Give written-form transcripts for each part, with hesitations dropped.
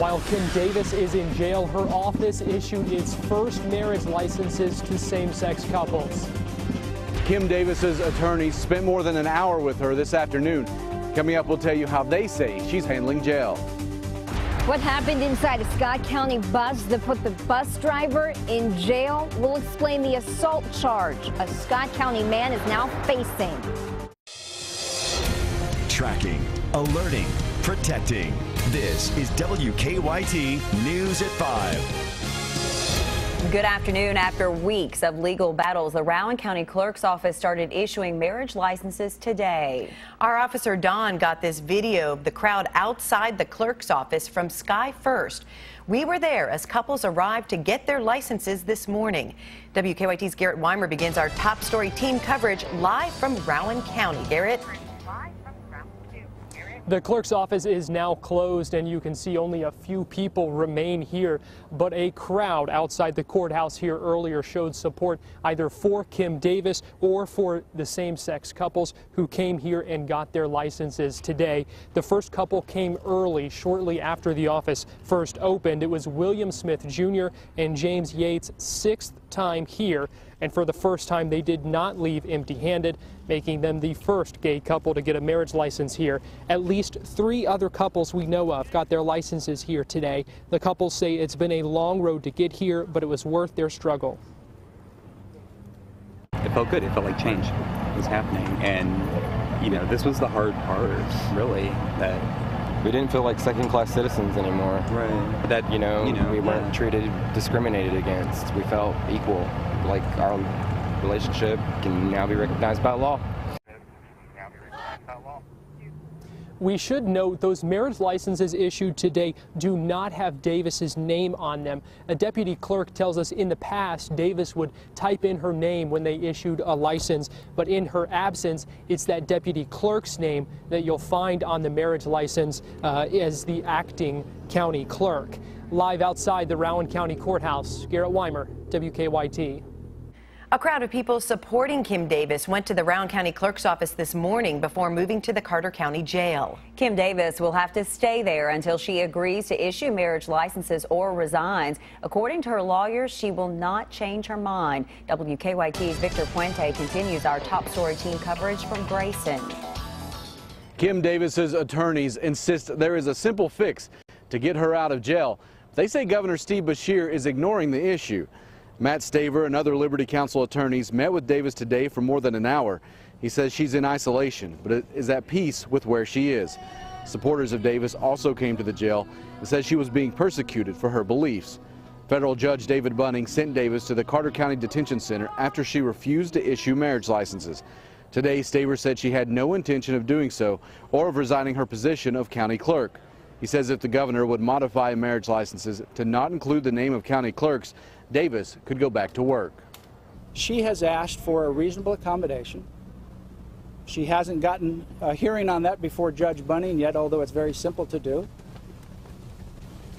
While Kim Davis is in jail, her office issued its first marriage licenses to same-sex couples. Kim Davis's attorneys spent more than an hour with her this afternoon. Coming up, we'll tell you how they say she's handling jail. What happened inside a Scott County bus that put the bus driver in jail? We'll explain the assault charge a Scott County man is now facing. Tracking, alerting, protecting. This is WKYT News at 5. Good afternoon. After weeks of legal battles, the Rowan County Clerk's Office started issuing marriage licenses today. Our officer Dawn got this video of the crowd outside the clerk's office from Sky First. We were there as couples arrived to get their licenses this morning. WKYT's Garrett Weimer begins our top story team coverage live from Rowan County. Garrett. The clerk's office is now closed, and you can see only a few people remain here, but a crowd outside the courthouse here earlier showed support either for Kim Davis or for the same-sex couples who came here and got their licenses today. The first couple came early, shortly after the office first opened. It was William Smith Jr. and James Yates' sixth time here, and for the first time they did not leave empty-handed, making them the first gay couple to get a marriage license here. At least 3 other couples we know of got their licenses here today. The couples say it's been a long road to get here, but it was worth their struggle. It felt good. It felt like change was happening, and you know, this was the hard part, really, that we didn't feel like second-class citizens anymore. Right. That, you know we weren't treated, discriminated against. We felt equal. Like our relationship can now be recognized by law. We should note those marriage licenses issued today do not have Davis's name on them. A deputy clerk tells us in the past Davis would type in her name when they issued a license, but in her absence, it's that deputy clerk's name that you'll find on the marriage license as the acting county clerk. Live outside the Rowan County Courthouse, Garrett Weimer, WKYT. A crowd of people supporting Kim Davis went to the Rowan County Clerk's office this morning before moving to the Carter County Jail. Kim Davis will have to stay there until she agrees to issue marriage licenses or resigns. According to her lawyers, she will not change her mind. WKYT's Victor Puente continues our top story team coverage from Grayson. Kim Davis's attorneys insist there is a simple fix to get her out of jail. They say Governor Steve Beshear is ignoring the issue. Matt Staver and other Liberty Council attorneys met with Davis today for more than an hour. He says she's in isolation, but is at peace with where she is. Supporters of Davis also came to the jail and said she was being persecuted for her beliefs. Federal Judge David Bunning sent Davis to the Carter County Detention Center after she refused to issue marriage licenses. Today, Staver said she had no intention of doing so or of resigning her position of county clerk. He says if the governor would modify marriage licenses to not include the name of county clerks, Davis could go back to work. She has asked for a reasonable accommodation. She hasn't gotten a hearing on that before Judge Bunning yet, although it's very simple to do.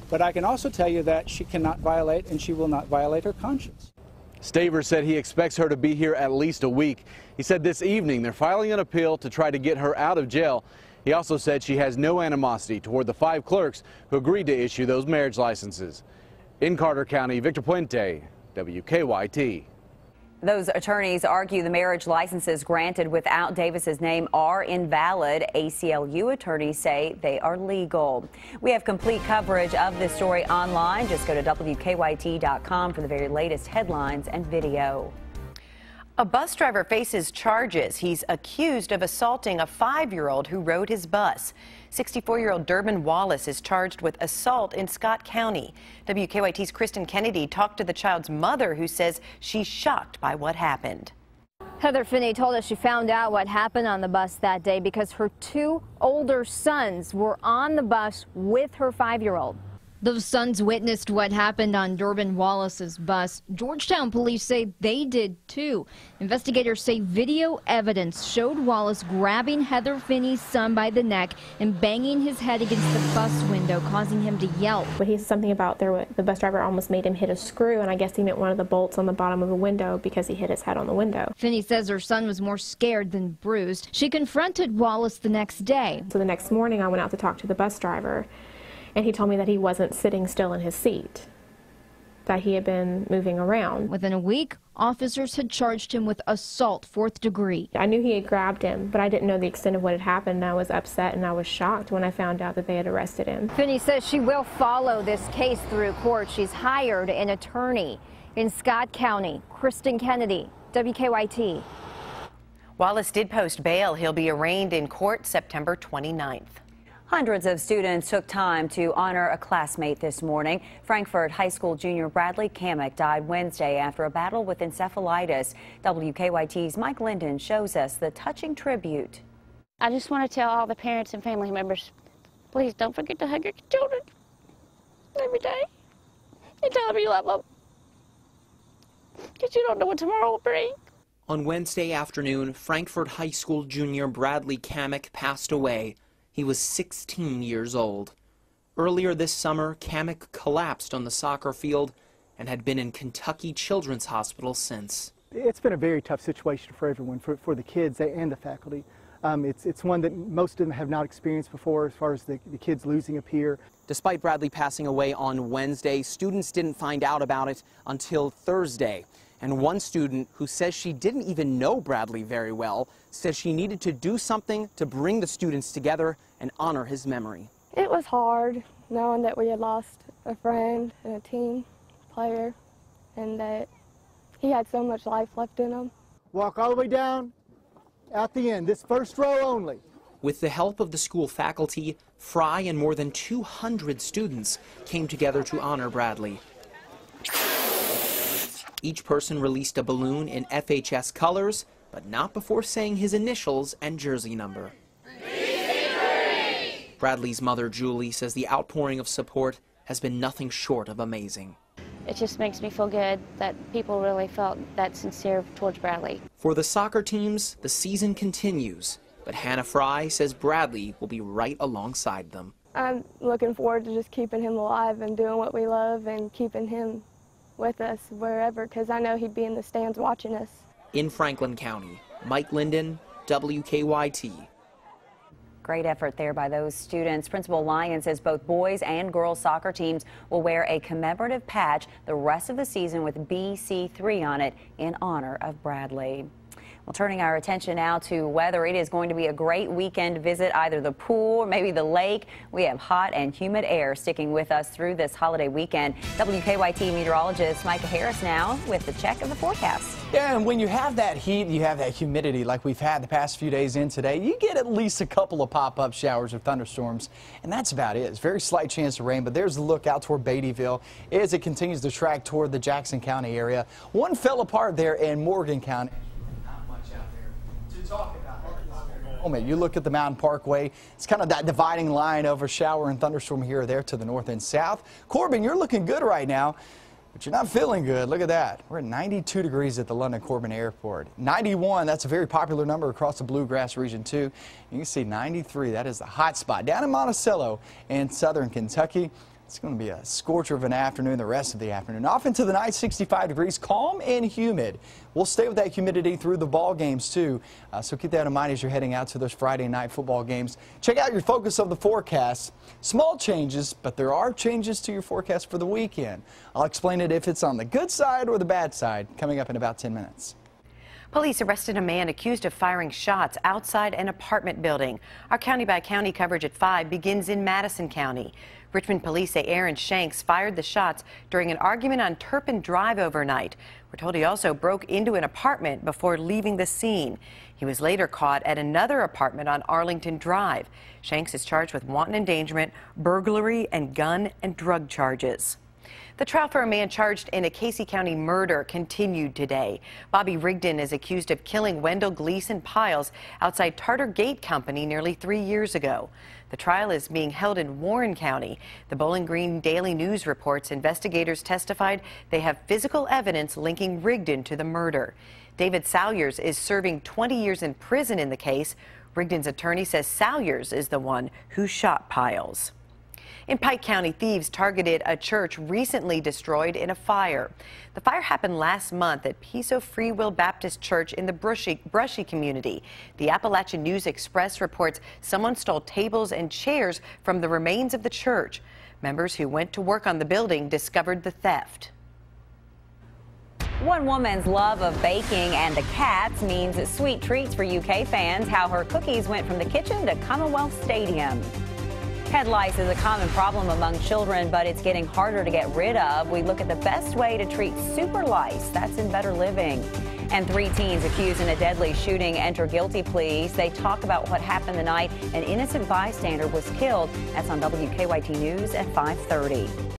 But I can also tell you that she cannot violate, and she will not violate, her conscience. Staver said he expects her to be here at least a week. He said this evening they're filing an appeal to try to get her out of jail. He also said she has no animosity toward the 5 clerks who agreed to issue those marriage licenses. In Carter County, Victor Puente, WKYT. Those attorneys argue the marriage licenses granted without Davis's name are invalid. ACLU attorneys say they are legal. We have complete coverage of this story online. Just go to WKYT.com for the very latest headlines and video. A bus driver faces charges. He's accused of assaulting a 5-year-old who rode his bus. 64-year-old Durbin Wallace is charged with assault in Scott County. WKYT's Kristen Kennedy talked to the child's mother, who says she's shocked by what happened. Heather Finney told us she found out what happened on the bus that day because her 2 older sons were on the bus with her 5-year-old. Those sons witnessed what happened on Durbin Wallace's bus. Georgetown police say they did too. Investigators say video evidence showed Wallace grabbing Heather Finney's son by the neck and banging his head against the bus window, causing him to yelp. But he said something about the bus driver almost made him hit a screw, and I guess he meant one of the bolts on the bottom of the window because he hit his head on the window. Finney says her son was more scared than bruised. She confronted Wallace the next day. So the next morning I went out to talk to the bus driver. and he told me that he wasn't sitting still in his seat, that he had been moving around. Within a week, officers had charged him with assault, 4th degree. I knew he had grabbed him, but I didn't know the extent of what had happened. I was upset and I was shocked when I found out that they had arrested him. Finney says she will follow this case through court. She's hired an attorney in Scott County. Kristen Kennedy, WKYT. Wallace did post bail. He'll be arraigned in court September 29th. Hundreds of students took time to honor a classmate this morning. Frankfort High School junior Bradley Kamek died Wednesday after a battle with encephalitis. WKYT's Mike Linden shows us the touching tribute. I just want to tell all the parents and family members, please don't forget to hug your children every day and tell them you love them, because you don't know what tomorrow will bring. On Wednesday afternoon, Frankfort High School junior Bradley Kamek passed away. He was 16 years old. Earlier this summer, Kamek collapsed on the soccer field and had been in Kentucky Children's Hospital since. It's been a very tough situation for everyone, for the kids and the faculty. It's one that most of them have not experienced before, as far as the kids losing a peer. Despite Bradley passing away on Wednesday, students didn't find out about it until Thursday. And one student who says she didn't even know Bradley very well says she needed to do something to bring the students together and honor his memory. It was hard knowing that we had lost a friend and a team player and that he had so much life left in him. Walk all the way down at the end, this first row only. With the help of the school faculty, Fry and more than 200 students came together to honor Bradley. Each person released a balloon in FHS colors, but not before saying his initials and jersey number. Bradley's mother, Julie, says the outpouring of support has been nothing short of amazing. It just makes me feel good that people really felt that sincere towards Bradley. For the soccer teams, the season continues, but Hannah Fry says Bradley will be right alongside them. I'm looking forward to just keeping him alive and doing what we love and keeping him with us wherever, because I know he'd be in the stands watching us. In Franklin County, Mike Linden, WKYT. Great effort there by those students. Principal Lyons says both boys and girls soccer teams will wear a commemorative patch the rest of the season with BC3 on it in honor of Bradley. Well, turning our attention now to weather, it is going to be a great weekend visit, either the pool or maybe the lake. We have hot and humid air sticking with us through this holiday weekend. WKYT meteorologist Micah Harris now with the check of the forecast. Yeah, and when you have that heat, you have that humidity like we've had the past few days in today, you get at least a couple of pop-up showers or thunderstorms, and that's about it. It's a very slight chance of rain, but there's a look out toward Beattyville as it continues to track toward the Jackson County area. One fell apart there in Morgan County. You look at the Mountain Parkway, it's kind of that dividing line over shower and thunderstorm here or there to the north and south. Corbin, you're looking good right now, but you're not feeling good. Look at that. We're at 92 degrees at the London Corbin Airport. 91, that's a very popular number across the Bluegrass region too. You can see 93, that is the hot spot down in Monticello in southern Kentucky. It's going to be a scorcher of an afternoon the rest of the afternoon. Off into the night, 65 degrees, calm and humid. We'll stay with that humidity through the ball games too. So keep that in mind as you're heading out to those Friday night football games. Check out your focus of the forecast. Small changes, but there are changes to your forecast for the weekend. I'll explain it if it's on the good side or the bad side coming up in about 10 minutes. Police arrested a man accused of firing shots outside an apartment building. Our county-by-county coverage at 5 begins in Madison County. Richmond police say Aaron Shanks fired the shots during an argument on Turpin Drive overnight. We're told he also broke into an apartment before leaving the scene. He was later caught at another apartment on Arlington Drive. Shanks is charged with wanton endangerment, burglary, and gun and drug charges. The trial for a man charged in a Casey County murder continued today. Bobby Rigdon is accused of killing Wendell Gleason Piles outside Tartar Gate Company nearly 3 years ago. The trial is being held in Warren County. The Bowling Green Daily News reports investigators testified they have physical evidence linking Rigdon to the murder. David Salyers is serving 20 years in prison in the case. Rigdon's attorney says Salyers is the one who shot Piles. In Pike County, thieves targeted a church recently destroyed in a fire. The fire happened last month at Piso Free Will Baptist Church in the Brushy community. The Appalachian News Express reports someone stole tables and chairs from the remains of the church. Members who went to work on the building discovered the theft. One woman's love of baking and the cats means sweet treats for UK fans. How her cookies went from the kitchen to Commonwealth Stadium. Head lice is a common problem among children, but it's getting harder to get rid of. We look at the best way to treat super lice. That's in Better Living. And 3 teens accused in a deadly shooting enter guilty pleas. They talk about what happened the night an innocent bystander was killed. That's on WKYT News at 5:30.